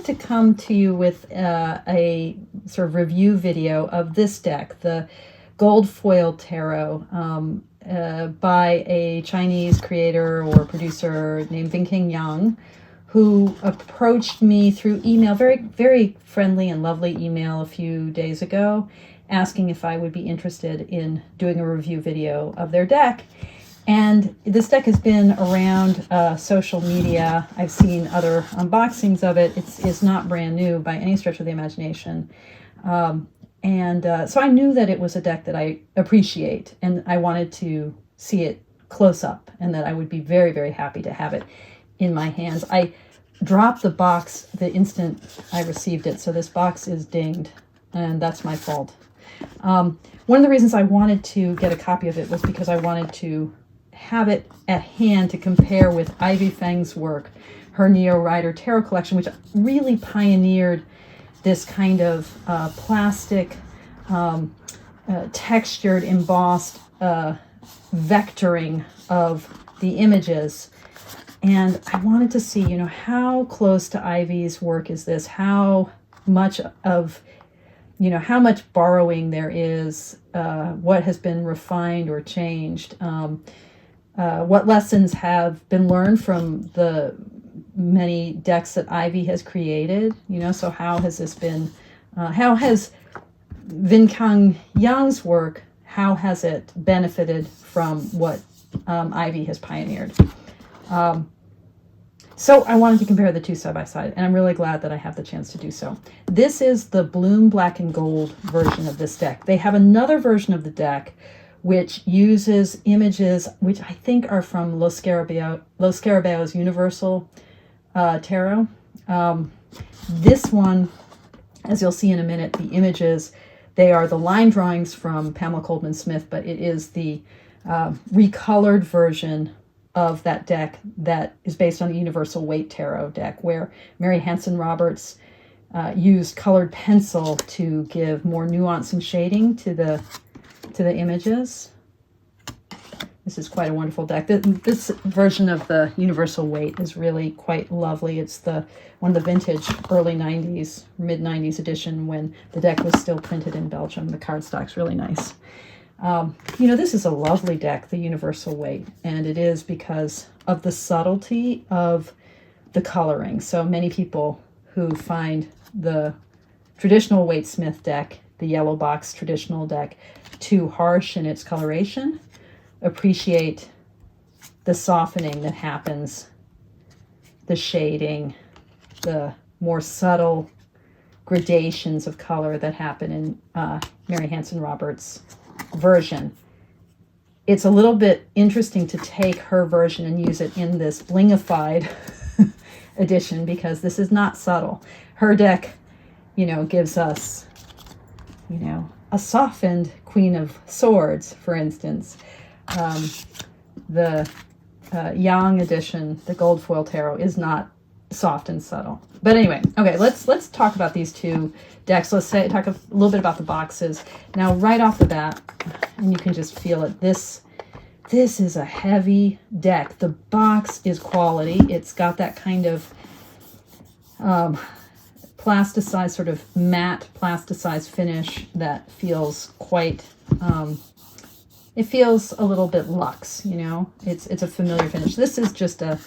to come to you with a sort of review video of this deck, the Gold Foil Tarot, by a Chinese creator or producer named Vinking Yang, who approached me through email, very, very friendly and lovely email a few days ago, asking if I would be interested in doing a review video of their deck. And this deck has been around social media. I've seen other unboxings of it. It's not brand new by any stretch of the imagination. So I knew that it was a deck that I appreciate, and I wanted to see it close up, and that I would be very, very happy to have it in my hands. I dropped the box the instant I received it, so this box is dinged, and that's my fault. One of the reasons I wanted to get a copy of it was because I wanted to have it at hand to compare with Ivy Feng's work, her Neo Rider Tarot collection, which really pioneered this kind of plastic, textured, embossed vectoring of the images. And I wanted to see, how close to Ivy's work is this? How much of, how much borrowing there is, what has been refined or changed, what lessons have been learned from the many decks that Ivy has created, so how has this been, how has Vinking Yang's work, how has it benefited from what Ivy has pioneered? So I wanted to compare the two side by side, and I'm really glad that I have the chance to do so. This is the Bloom Black and Gold version of this deck. They have another version of the deck which uses images which I think are from Los Scarabaeo's Universal Tarot. This one, as you'll see in a minute, the images, they are the line drawings from Pamela Coleman Smith, but it is the recolored version of that deck that is based on the Universal Weight Tarot deck, where Mary Hanson Roberts used colored pencil to give more nuance and shading to the images. This is quite a wonderful deck. This version of the Universal Weight is really quite lovely. It's one of the vintage early 90s, mid 90s edition when the deck was still printed in Belgium. The cardstock's really nice. This is a lovely deck, the Universal Weight, and it is because of the subtlety of the coloring. So many people who find the traditional Waite Smith deck, the yellow box traditional deck, too harsh in its coloration, appreciate the softening that happens, the shading, the more subtle gradations of color that happen in Mary Hanson Roberts' version. It's a little bit interesting to take her version and use it in this blingified edition, because this is not subtle. Her deck, gives us, a softened Queen of Swords, for instance. The Yang edition, the Gold Foil Tarot, is not soft and subtle. But anyway, okay, let's talk about these two decks. Let's talk a little bit about the boxes. Now, right off the bat, and you can just feel it, this is a heavy deck. The box is quality. It's got that kind of plasticized, sort of matte plasticized finish that feels quite, it feels a little bit luxe, It's a familiar finish. This is just a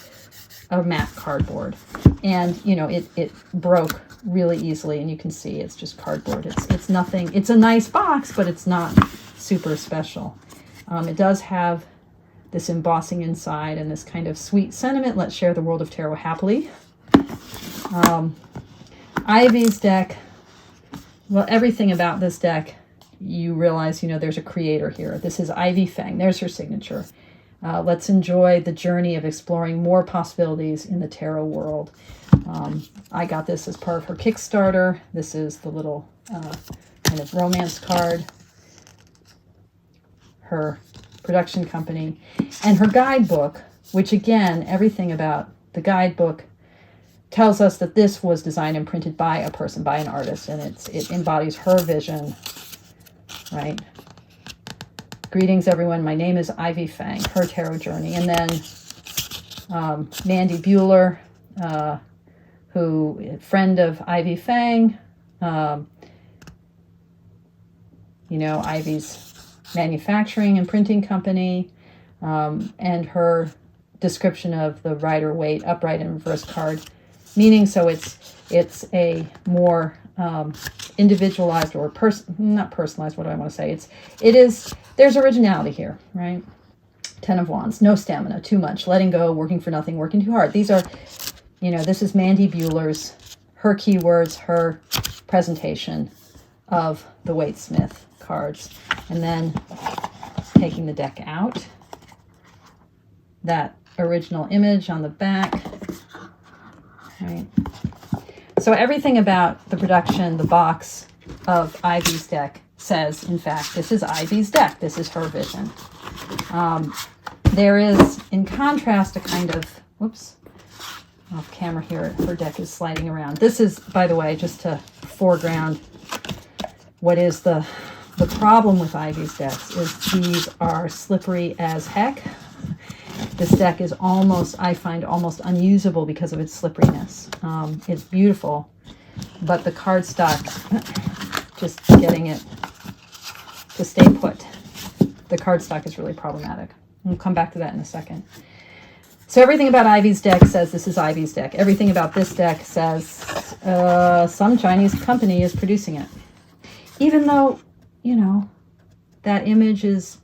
matte cardboard, and it broke really easily, and you can see it's just cardboard. It's nothing. It's a nice box, but it's not super special. It does have this embossing inside and this kind of sweet sentiment. Let's share the world of tarot happily. Ivy's deck, well, everything about this deck, you realize, there's a creator here. This is Ivy Feng. There's her signature. Let's enjoy the journey of exploring more possibilities in the tarot world. I got this as part of her Kickstarter. This is the little kind of romance card. Her production company. And her guidebook, which again, everything about the guidebook tells us that this was designed and printed by a person, by an artist, and it embodies her vision, right? Greetings, everyone. My name is Ivy Feng, her tarot journey. And then Mandy Bueller, who, friend of Ivy Fang, you know, Ivy's manufacturing and printing company, and her description of the Rider-Waite upright and reverse card meaning. So it's a more individualized, or not personalized, what do I want to say? There's originality here, right? 10 of Wands, no stamina, too much, letting go, working for nothing, working too hard. These are, you know, this is Mandy Bueller's, her keywords, her presentation of the Waite-Smith cards. And then taking the deck out, that original image on the back, right? So everything about the production, the box of Ivy's deck says, in fact, this is Ivy's deck. This is her vision. There is, in contrast, a kind of, whoops, off camera here, her deck is sliding around. This is, by the way, just to foreground what is the problem with Ivy's decks, is these are slippery as heck. This deck is almost, I find, almost unusable because of its slipperiness. It's beautiful, but the cardstock, just getting it to stay put, the cardstock is really problematic. We'll come back to that in a second. So everything about Ivy's deck says this is Ivy's deck. Everything about this deck says some Chinese company is producing it. Even though, you know, that image is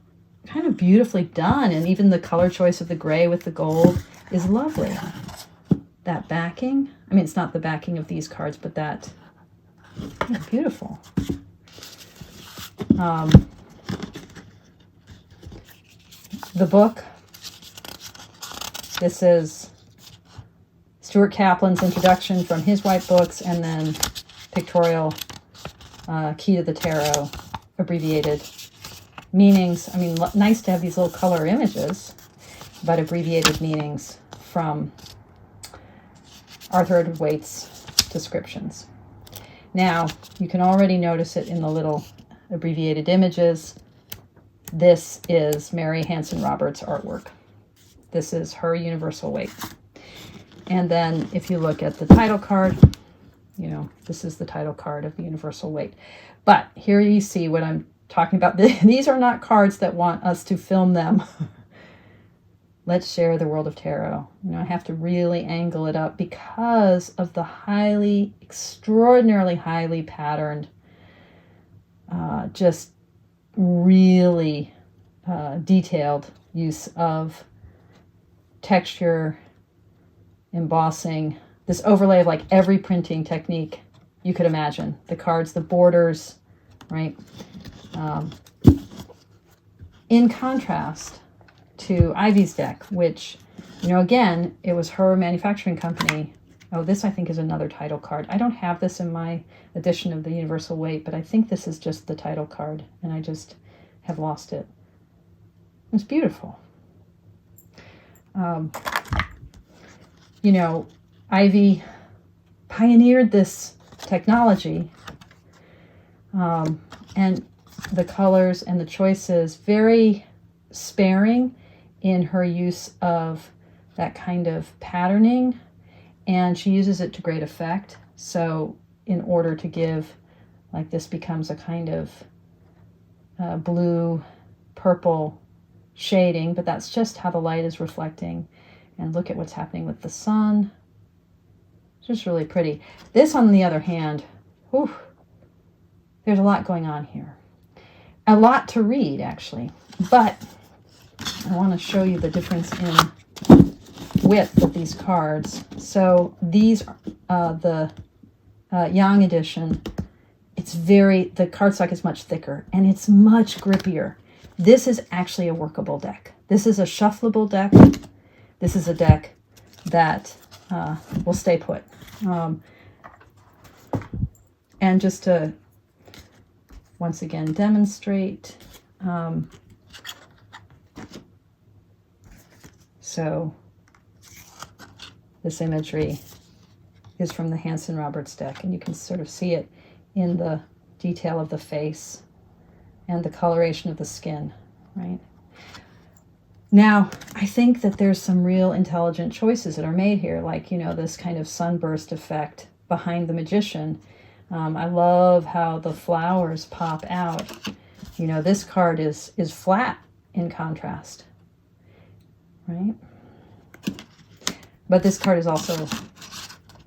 kind of beautifully done, and even the color choice of the gray with the gold is lovely. That backing, I mean, it's not the backing of these cards, but that, yeah, beautiful. The book, this is Stuart Kaplan's introduction from his white books, and then pictorial Key to the Tarot, abbreviated meanings. I mean, nice to have these little color images, but abbreviated meanings from Arthur Edward Waite's descriptions. Now, you can already notice it in the little abbreviated images. This is Mary Hanson Roberts' artwork. This is her Universal Waite. And then if you look at the title card, you know, this is the title card of the Universal Waite. But here you see what I'm talking about. These are not cards that want us to film them. Let's share the world of tarot. You know, I have to really angle it up because of the extraordinarily highly patterned, just really detailed use of texture, embossing, this overlay of like every printing technique you could imagine. The cards, the borders, right? In contrast to Ivy's deck, which, you know, again, it was her manufacturing company. Oh, this I think is another title card. I don't have this in my edition of the Universal Waite, but I think this is just the title card, and I just have lost it. It's beautiful. You know, Ivy pioneered this technology, and the colors and the choices, very sparing in her use of that kind of patterning, and she uses it to great effect. So in order to give, like, this becomes a kind of blue purple shading, but that's just how the light is reflecting. And look at what's happening with the sun. It's just really pretty. This, on the other hand, whew, there's a lot going on here. A lot to read, actually. But I want to show you the difference in width of these cards. So these, the Yang edition, the cardstock is much thicker, and it's much grippier. This is actually a workable deck. This is a shuffleable deck. This is a deck that will stay put. And just to once again demonstrate, so this imagery is from the Hanson Roberts deck, and you can sort of see it in the detail of the face and the coloration of the skin, right? Now, I think that there's some real intelligent choices that are made here, like, you know, this kind of sunburst effect behind the magician. I love how the flowers pop out. You know, this card is flat in contrast, right? But this card is also,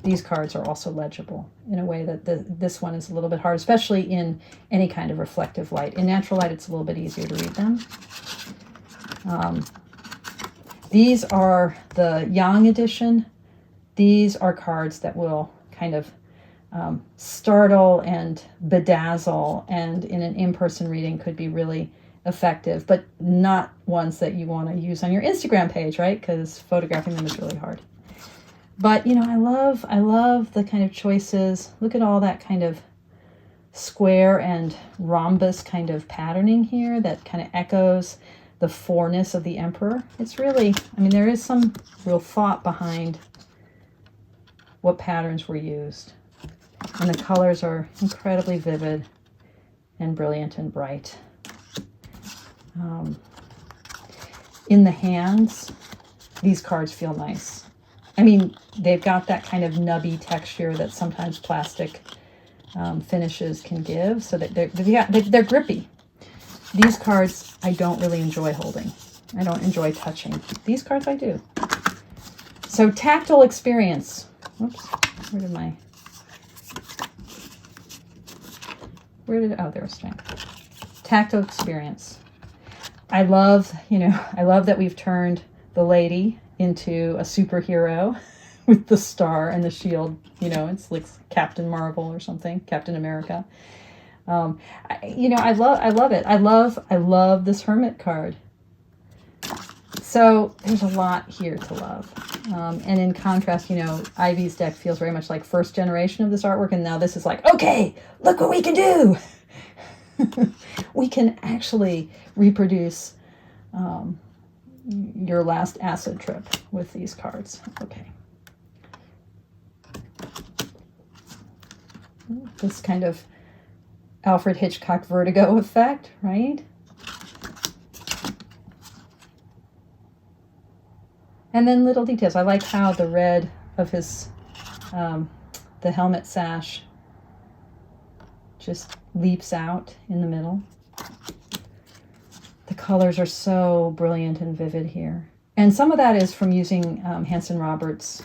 these cards are also legible in a way that this one is a little bit hard, especially in any kind of reflective light. In natural light, it's a little bit easier to read them. These are the Yang edition. These are cards that will kind of startle and bedazzle, and in an in-person reading could be really effective, but not ones that you want to use on your Instagram page, right? Because photographing them is really hard. But, you know, I love the kind of choices. Look at all that kind of square and rhombus kind of patterning here that kind of echoes the fourness of the emperor. It's really, I mean, there is some real thought behind what patterns were used. And the colors are incredibly vivid and brilliant and bright. In the hands, these cards feel nice. I mean, they've got that kind of nubby texture that sometimes plastic finishes can give, so that they're grippy. These cards I don't really enjoy holding. I don't enjoy touching. These cards I do. So tactile experience. Whoops, where did my... oh, there was strength. Tactile experience. I love, you know, I love that we've turned the lady into a superhero with the star and the shield. You know, it's like Captain Marvel or something, Captain America. You know, I love it. I love this Hermit card. So there's a lot here to love. And in contrast, you know, Ivy's deck feels very much like first generation of this artwork, and now this is like, okay, look what we can do. We can actually reproduce your last acid trip with these cards. Okay. This kind of Alfred Hitchcock vertigo effect, right? And then little details. I like how the red of his, the helmet sash just leaps out in the middle. The colors are so brilliant and vivid here. And some of that is from using Hanson Roberts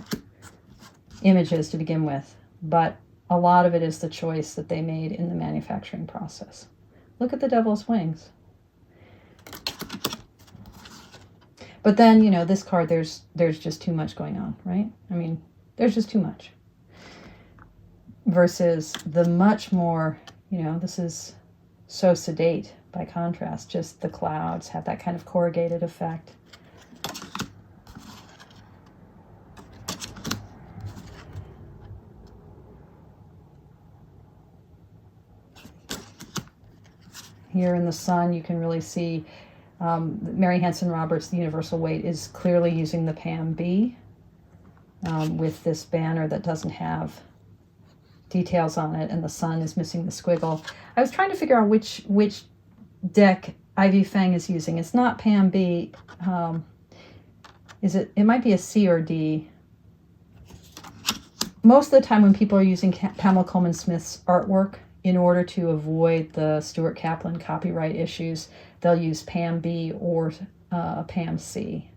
images to begin with, but a lot of it is the choice that they made in the manufacturing process. Look at the devil's wings. But then, you know, this card, there's just too much going on, right? I mean, there's just too much. Versus the much more, you know, this is so sedate by contrast. Just the clouds have that kind of corrugated effect. Here in the sun, you can really see Mary Hanson Roberts, the universal weight, is clearly using the Pam B with this banner that doesn't have details on it, and the sun is missing the squiggle. I was trying to figure out which deck Ivy Fang is using. It's not Pam B. Is it? It might be a C or D. Most of the time when people are using Pamela Coleman Smith's artwork, in order to avoid the Stuart Kaplan copyright issues, they'll use Pam B or Pam C,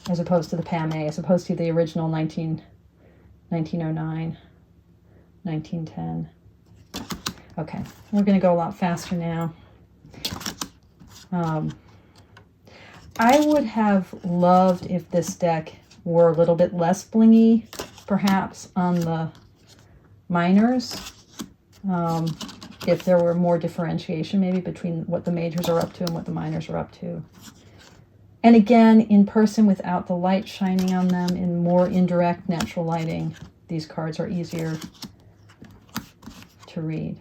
as opposed to the Pam A, as opposed to the original 1909, 1910. Okay, we're going to go a lot faster now. I would have loved if this deck were a little bit less blingy, perhaps on the minors. If there were more differentiation maybe between what the majors are up to and what the minors are up to. And again, in person without the light shining on them, in more indirect natural lighting, these cards are easier to read.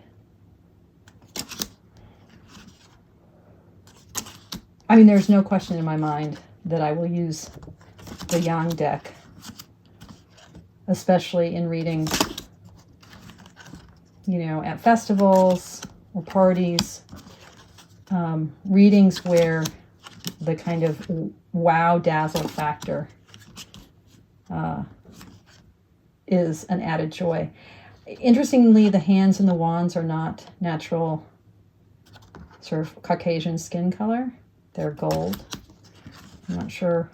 I mean, there's no question in my mind that I will use the Yang deck, especially in readings, you know, at festivals or parties. readings where the kind of wow dazzle factor is an added joy. Interestingly, the hands and the wands are not natural sort of Caucasian skin color. They're gold. I'm not sure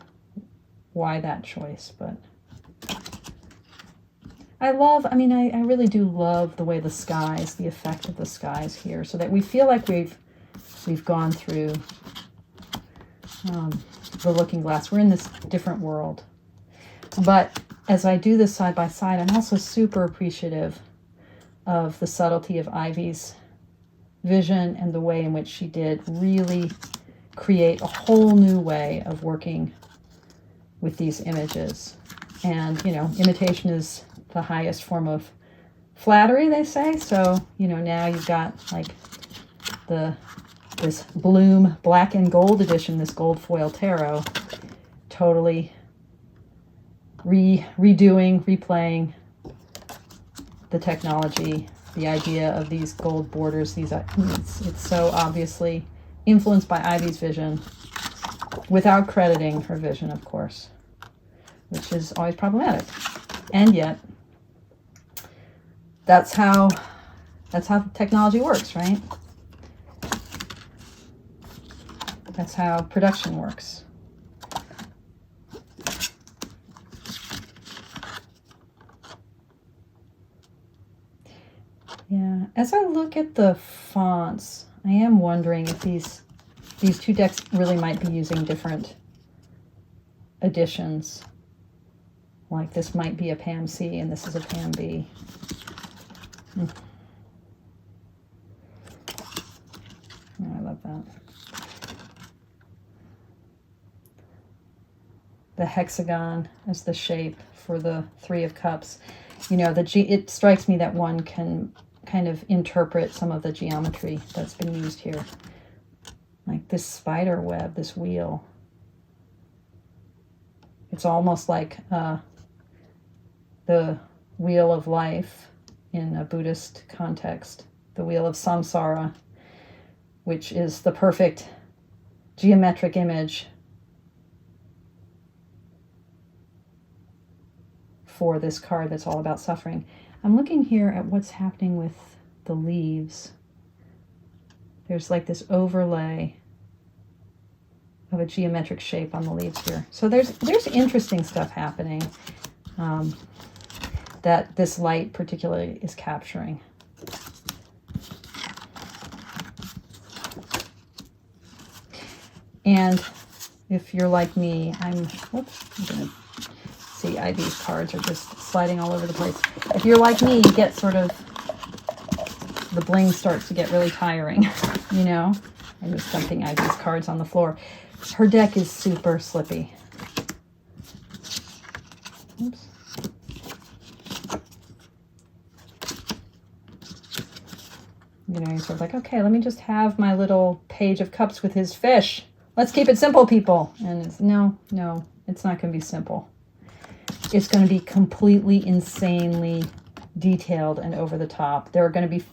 why that choice, but I really do love the way the skies, the effect of the skies here, so that we feel like we've gone through the looking glass. We're in this different world. But as I do this side by side, I'm also super appreciative of the subtlety of Ivy's vision and the way in which she did really create a whole new way of working with these images. And, imitation is the highest form of flattery, they say. So, now you've got like this Bloom black and gold edition, this gold foil tarot, totally replaying the technology, the idea of these gold borders. It's so obviously influenced by Ivy's vision, without crediting her vision, of course, which is always problematic. And yet, that's how technology works, right? That's how production works. Yeah, as I look at the fonts, I am wondering if these two decks really might be using different editions. Like this might be a Pam C and this is a Pam B. Oh, I love that. The hexagon as the shape for the Three of Cups. It strikes me that one can kind of interpret some of the geometry that's been used here. Like this spider web, this wheel. It's almost like the wheel of life in a Buddhist context. The wheel of samsara, which is the perfect geometric image for this card that's all about suffering. I'm looking here at what's happening with the leaves. There's like this overlay of a geometric shape on the leaves here. So there's interesting stuff happening that this light particularly is capturing. And if you're like me, I'm gonna see, Ivy's cards are just sliding all over the place. If you're like me, you get sort of, the bling starts to get really tiring, I'm just dumping Ivy's cards on the floor. Her deck is super slippy. Oops. You're sort of like, okay, let me just have my little Page of Cups with his fish. Let's keep it simple, people. And it's, no, it's not going to be simple. It's going to be completely insanely detailed and over the top. There are going to be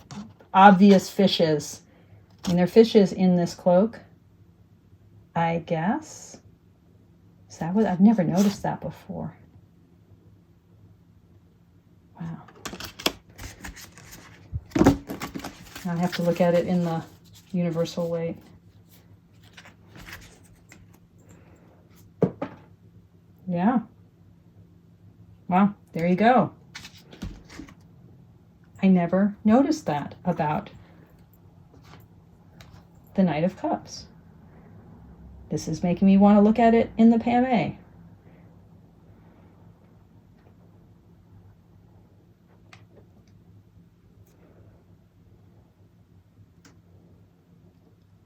obvious fishes. There are fishes in this cloak, I guess. Is that what? I've never noticed that before. Wow. I have to look at it in the universal weight. Yeah. Wow, there you go. I never noticed that about the Knight of Cups. This is making me want to look at it in the Pam A.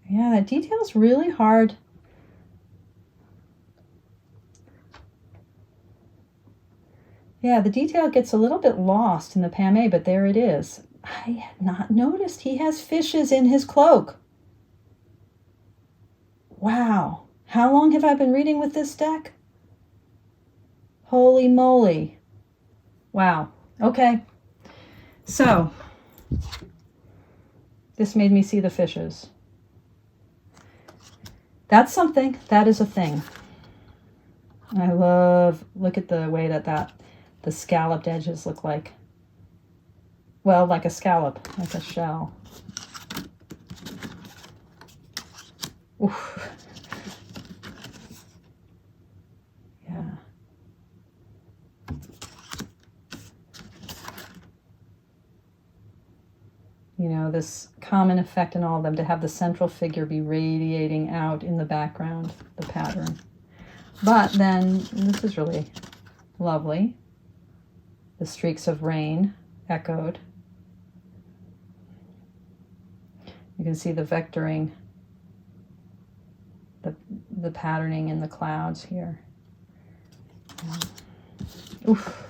Yeah, that detail's really hard. Yeah, the detail gets a little bit lost in the Pam A, but there it is. I had not noticed he has fishes in his cloak. Wow. How long have I been reading with this deck? Holy moly. Wow. Okay. So, this made me see the fishes. that's something. That is a thing. I love, look at the way that the scalloped edges look like. Well, like a scallop, like a shell. Oof. Yeah. You know, this common effect in all of them, to have the central figure be radiating out in the background, the pattern. But then, this is really lovely. The streaks of rain echoed. You can see the vectoring, the patterning in the clouds here. Oof.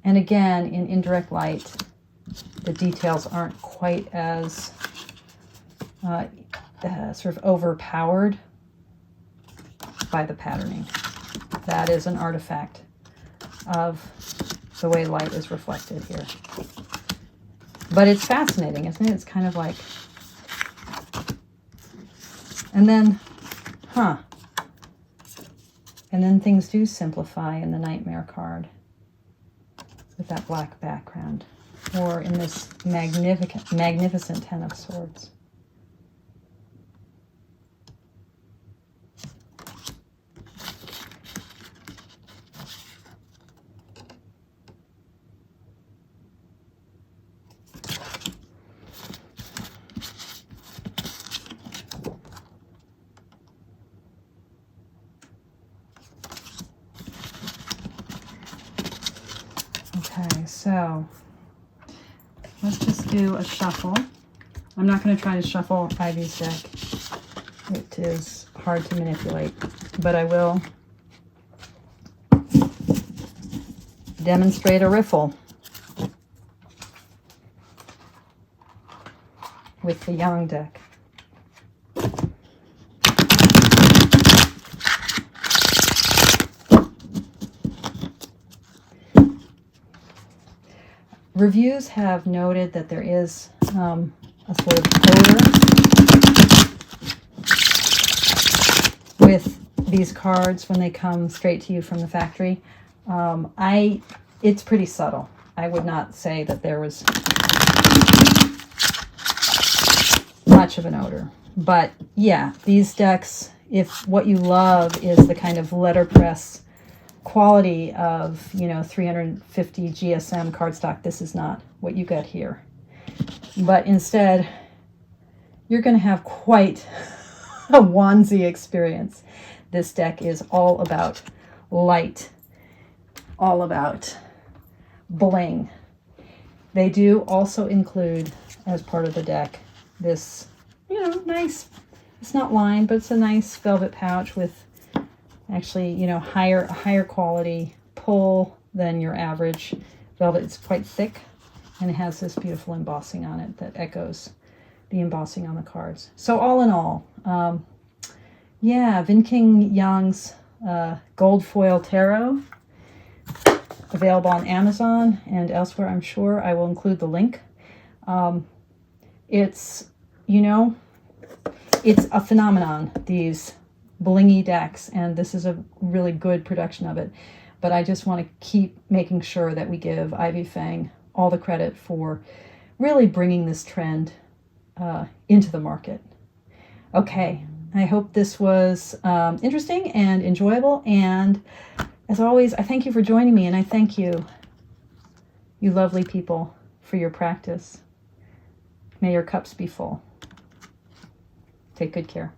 And again, in indirect light, the details aren't quite as sort of overpowered by the patterning. That is an artifact of the way light is reflected here. But it's fascinating, isn't it? It's kind of like, and then, and then things do simplify in the Nightmare card with that black background, or in this magnificent Ten of Swords. Okay, so let's just do a shuffle. I'm not going to try to shuffle Ivy's deck. It is hard to manipulate, but I will demonstrate a riffle with the Yang deck. Reviews have noted that there is a sort of odor with these cards when they come straight to you from the factory. It's pretty subtle. I would not say that there was much of an odor. But yeah, these decks, if what you love is the kind of letterpress quality of, 350 GSM cardstock, this is not what you get here. But instead, you're going to have quite a onesie experience. This deck is all about light, all about bling. They do also include, as part of the deck, this, nice, it's not lined, but it's a nice velvet pouch with actually, higher quality pull than your average velvet. It's quite thick, and it has this beautiful embossing on it that echoes the embossing on the cards. So all in all, Vinking Yang's Gold Foil Tarot, available on Amazon and elsewhere, I'm sure. I will include the link. It's a phenomenon, these blingy decks, and this is a really good production of it. But I just want to keep making sure that we give Ivy Fang all the credit for really bringing this trend into the market. Okay, I hope this was interesting and enjoyable, and as always, I thank you for joining me, and I thank you, you lovely people, for your practice. May your cups be full. Take good care.